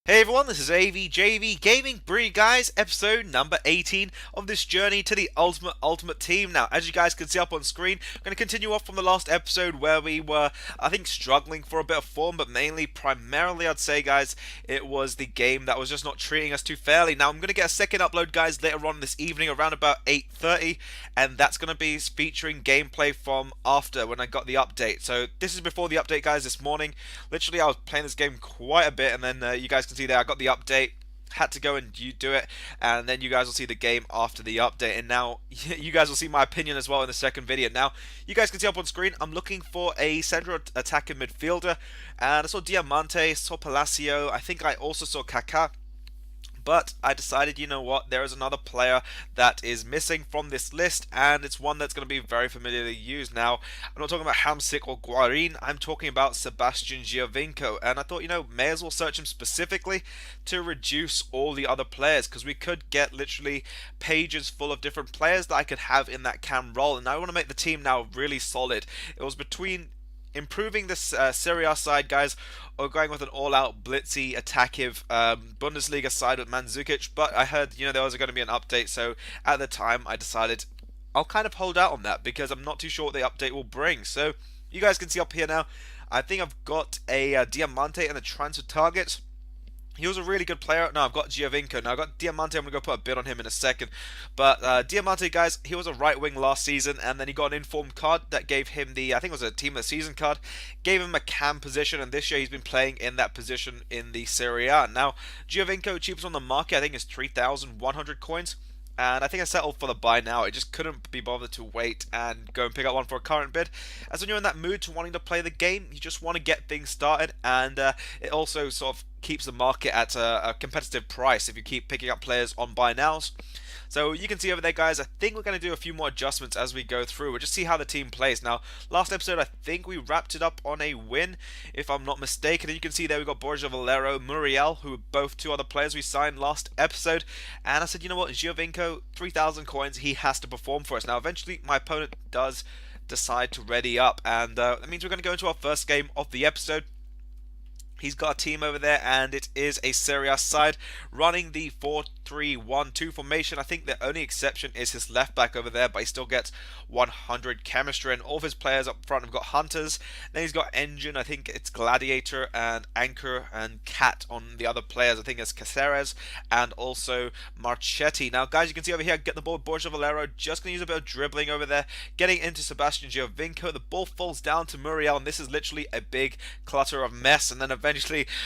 Hey everyone, this is AVJVGaming, bringing you guys episode number 18 of this journey to the ultimate team. Now, as you guys can see up on screen, I'm going to continue off from the last episode where we were, I think, struggling for a bit of form, but primarily, I'd say, guys, it was the game that was just not treating us too fairly. Now, I'm going to get a second upload, guys, later on this evening around about 8:30, and that's going to be featuring gameplay from after when I got the update. So, this is before the update, guys, this morning. Literally, I was playing this game quite a bit, and then you guys can see there I got the update, had to go and do it, and then you guys will see the game after the update. And now you guys will see my opinion as well in the second video. Now you guys can see up on screen I'm looking for a central attacking midfielder, and I saw Diamante, saw Palacio, I think I also saw Kaká. But I decided, you know what, there is another player that is missing from this list, and it's one that's going to be very familiarly used. Now, I'm not talking about Hamsik or Guarin, I'm talking about Sebastian Giovinco, and I thought, may as well search him specifically to reduce all the other players, because we could get literally pages full of different players that I could have in that cam role, and I want to make the team now really solid. It was between improving this Serie A side, guys, or going with an all-out blitzy, attackive Bundesliga side with Mandzukic. But I heard, there was going to be an update, so at the time I decided I'll kind of hold out on that because I'm not too sure what the update will bring. So you guys can see up here now, I think I've got a Diamante and the transfer targets. He was a really good player. No, I've got Giovinco. Now, I've got Diamante. I'm going to go put a bid on him in a second. But Diamante, guys, he was a right wing last season, and then he got an informed card that gave him I think it was a team of the season card, gave him a cam position, and this year he's been playing in that position in the Serie A. Now, Giovinco, cheapest on the market, I think is 3,100 coins. And I think I settled for the buy now. I just couldn't be bothered to wait and go and pick up one for a current bid. As when you're in that mood to wanting to play the game, you just want to get things started, and it also sort of keeps the market at a competitive price if you keep picking up players on buy nows. So you can see over there, guys, I think we're going to do a few more adjustments as we go through. We'll just see how the team plays. Now, last episode, I think we wrapped it up on a win, if I'm not mistaken. And you can see there we got Borja Valero, Muriel, who were both two other players we signed last episode. And I said, you know what, Giovinco, 3,000 coins, he has to perform for us. Now, eventually, my opponent does decide to ready up. And that means we're going to go into our first game of the episode. He's got a team over there, and it is a Serie A side running the 4-3-1-2 formation. I think the only exception is his left back over there, but he still gets 100 chemistry, and all of his players up front have got Hunters. Then he's got Engine, I think it's Gladiator, and Anchor, and Cat on the other players. I think it's Caceres, and also Marchetti. Now, guys, you can see over here, get the ball with Borja Valero, just going to use a bit of dribbling over there, getting into Sebastian Giovinco. The ball falls down to Muriel, and this is literally a big clutter of mess, and then eventually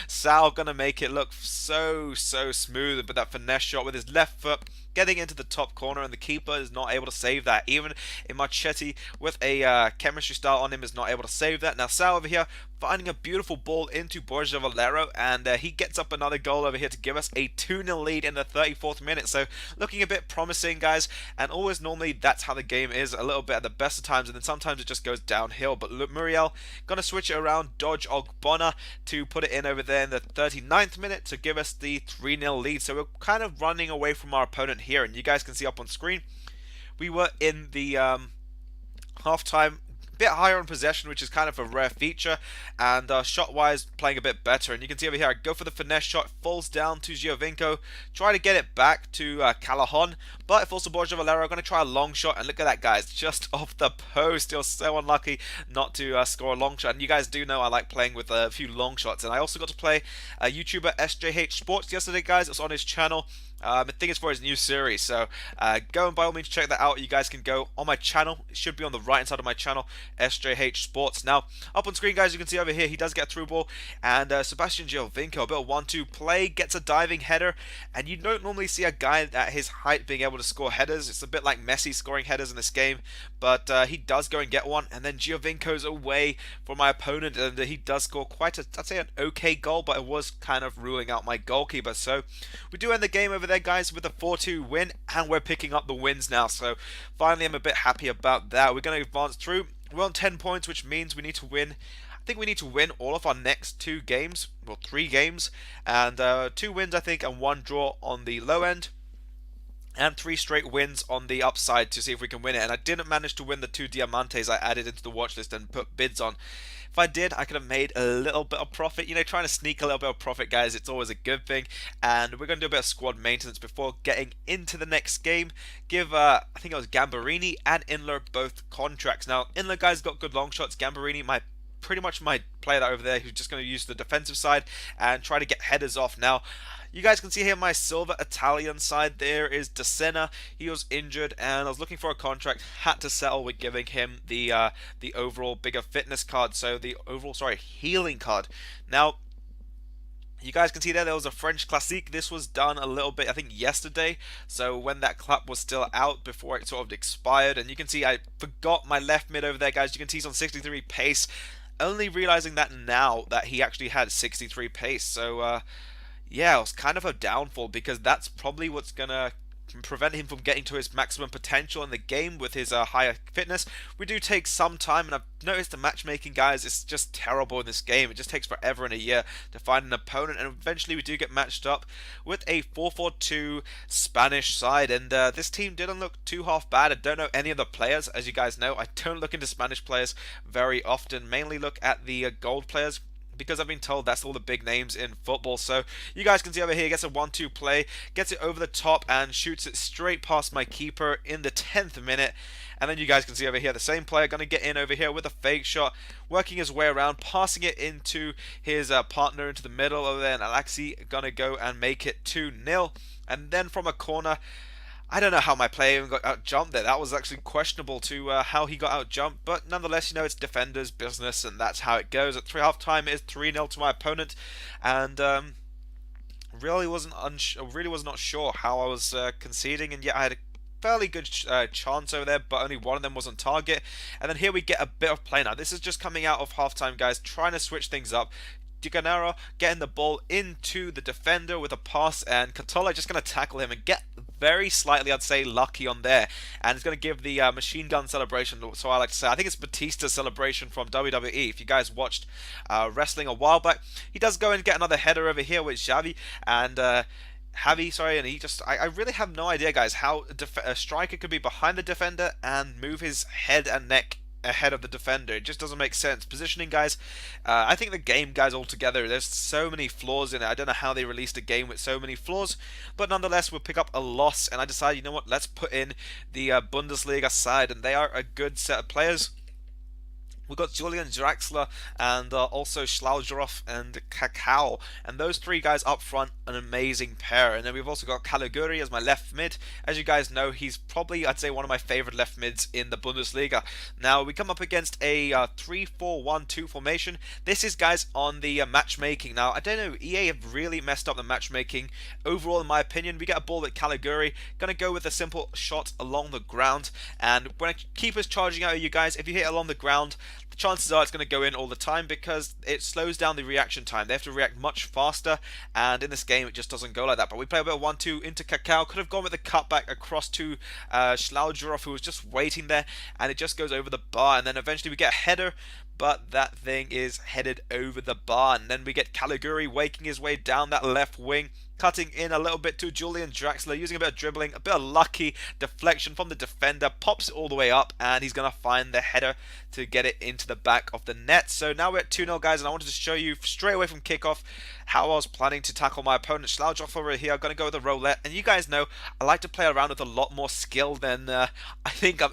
Sal gonna make it look so smooth, but that finesse shot with his left foot getting into the top corner, and the keeper is not able to save that. Even in Marchetti with a chemistry style on him is not able to save that. Now Sal over here finding a beautiful ball into Borja Valero, and he gets up another goal over here to give us a 2-0 lead in the 34th minute. So looking a bit promising, guys, and always normally that's how the game is, a little bit at the best of times, and then sometimes it just goes downhill. But look, Muriel gonna switch it around, dodge Ogbonna to put it in over there in the 39th minute to give us the 3-0 lead. So we're kind of running away from our opponent here, and you guys can see up on screen we were in the half-time, bit higher on possession, which is kind of a rare feature, and shot wise playing a bit better. And you can see over here I go for the finesse shot, falls down to Giovinco, try to get it back to Callahan, but it falls to Borja Valero. I'm going to try a long shot, and look at that, guys, just off the post. You're so unlucky not to score a long shot, and you guys do know I like playing with a few long shots. And I also got to play YouTuber SJH Sports yesterday, guys. It was on his channel. I think it's for his new series, so go and by all means check that out. You guys can go on my channel. It should be on the right hand side of my channel, SJH Sports. Now, up on screen, guys, you can see over here he does get through ball, and Sebastian Giovinco, a bit of 1-2 play, gets a diving header, and you don't normally see a guy at his height being able to score headers. It's a bit like Messi scoring headers in this game, but he does go and get one, and then Giovinco's away from my opponent, and he does score quite I'd say an okay goal, but it was kind of ruling out my goalkeeper. So we do end the game over there, guys, with a 4-2 win, and we're picking up the wins now. So finally I'm a bit happy about that. We're going to advance through. We're on 10 points, which means we need to win. I think we need to win all of our next 2 games, well, 3 games, and 2 wins I think, and 1 draw on the low end, and 3 straight wins on the upside to see if we can win it. And I didn't manage to win the 2 Diamantes I added into the watch list and put bids on. If I did, I could have made a little bit of profit. You know, trying to sneak a little bit of profit, guys, it's always a good thing. And we're going to do a bit of squad maintenance before getting into the next game. Give, I think it was Gambarini and Inler both contracts. Now, Inler, guys, got good long shots. Gambarini, pretty much my player over there who's just going to use the defensive side and try to get headers off. Now, you guys can see here my silver Italian side there is De Sena. He was injured and I was looking for a contract, had to settle with giving him the overall bigger fitness card, so the overall, sorry, healing card. Now, you guys can see there was a French Classique. This was done a little bit, I think, yesterday. So when that clap was still out before it sort of expired. And you can see I forgot my left mid over there, guys. You can see he's on 63 pace. Only realizing that now that he actually had 63 pace. So, yeah, it was kind of a downfall because that's probably what's going to prevent him from getting to his maximum potential in the game with his higher fitness. We do take some time, and I've noticed the matchmaking, guys, is just terrible in this game. It just takes forever and a year to find an opponent, and eventually we do get matched up with a 4-4-2 Spanish side, and this team didn't look too half bad. I don't know any of the players, as you guys know. I don't look into Spanish players very often, mainly look at the gold players, because I've been told that's all the big names in football. So you guys can see over here, gets a 1-2 play, gets it over the top and shoots it straight past my keeper in the 10th minute. And then you guys can see over here, the same player going to get in over here with a fake shot, working his way around, passing it into his partner into the middle over there, and Alexi going to go and make it 2-0. And then from a corner, I don't know how my player even got out-jumped there. That was actually questionable to how he got out-jumped. But nonetheless, you know, it's defender's business, and that's how it goes. At half-time, it is 3-0 to my opponent. And really was not sure how I was conceding. And yet I had a fairly good chance over there, but only one of them was on target. And then here we get a bit of play. Now, this is just coming out of half-time, guys, trying to switch things up. Diganero getting the ball into the defender with a pass, and Catola just going to tackle him and get very slightly, I'd say, lucky on there, and it's going to give the machine gun celebration. So I like to say, I think it's Batista's celebration from WWE. If you guys watched wrestling a while back, he does go and get another header over here with Xavi and Javi, sorry, and he just, I really have no idea, guys, how a striker could be behind the defender and move his head and neck ahead of the defender. It just doesn't make sense. Positioning, guys, I think the game, guys, altogether, there's so many flaws in it. I don't know how they released a game with so many flaws, but nonetheless, we'll pick up a loss, and I decided, you know what, let's put in the Bundesliga side, and they are a good set of players. We've got Julian Draxler and also Schlaugerhoff and Kakao. And those three guys up front, an amazing pair. And then we've also got Caliguri as my left mid. As you guys know, he's probably, I'd say, one of my favorite left mids in the Bundesliga. Now, we come up against a 3-4-1-2 formation. This is, guys, on the matchmaking. Now, I don't know, EA have really messed up the matchmaking. Overall, in my opinion, we get a ball at Caliguri. Gonna go with a simple shot along the ground. And when a keeper's charging out at you guys, if you hit along the ground, the chances are it's going to go in all the time because it slows down the reaction time. They have to react much faster, and in this game it just doesn't go like that. But we play a bit of 1-2 into Kakao. Could have gone with the cutback across to Schlaugerhoff, who was just waiting there, and it just goes over the bar, and then eventually we get a header, but that thing is headed over the bar. And then we get Caliguri waking his way down that left wing, cutting in a little bit to Julian Draxler, using a bit of dribbling, a bit of lucky deflection from the defender, pops it all the way up, and he's going to find the header to get it into the back of the net. So now we're at 2-0, guys, and I wanted to show you straight away from kickoff how I was planning to tackle my opponent. Schlaugerhoff over here, I'm going to go with a roulette, and you guys know I like to play around with a lot more skill than I think I'm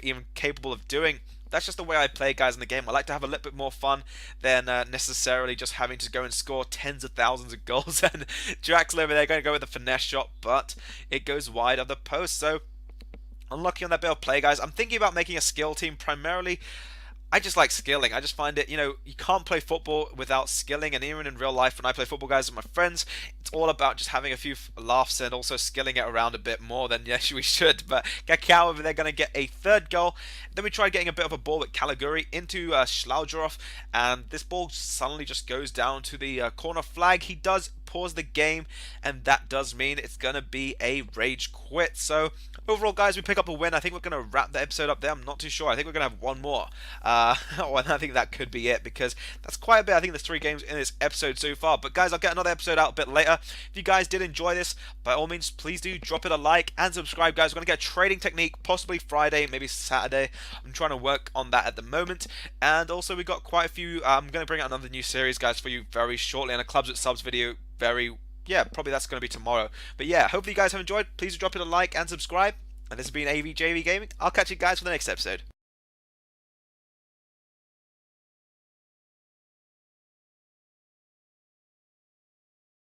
even capable of doing. That's just the way I play, guys, in the game. I like to have a little bit more fun than necessarily just having to go and score tens of thousands of goals. And Draxler over there going to go with a finesse shot, but it goes wide of the post. So unlucky on that bit of play, guys. I'm thinking about making a skill team primarily. I just like skilling. I just find it, you know, you can't play football without skilling. And even in real life, when I play football, guys, with my friends, it's all about just having a few laughs and also skilling it around a bit more than, yes, we should. But Kakao over there going to get a third goal. Then we try getting a bit of a ball with Caliguri into Schlaugerhoff. And this ball suddenly just goes down to the corner flag. He does pause the game, and that does mean it's going to be a rage quit. So overall, guys, we pick up a win. I think we're going to wrap the episode up there. I'm not too sure. I think we're going to have one more. And I think that could be it, because that's quite a bit. I think there's 3 games in this episode so far. But guys, I'll get another episode out a bit later. If you guys did enjoy this, by all means, please do drop it a like and subscribe, guys. We're going to get a trading technique, possibly Friday, maybe Saturday. I'm trying to work on that at the moment. And also, we got quite a few. I'm going to bring out another new series, guys, for you very shortly, and a Clubs with Subs video probably that's going to be tomorrow. But yeah, hopefully you guys have enjoyed. Please drop it a like and subscribe. And this has been AVJVGaming. I'll catch you guys for the next episode.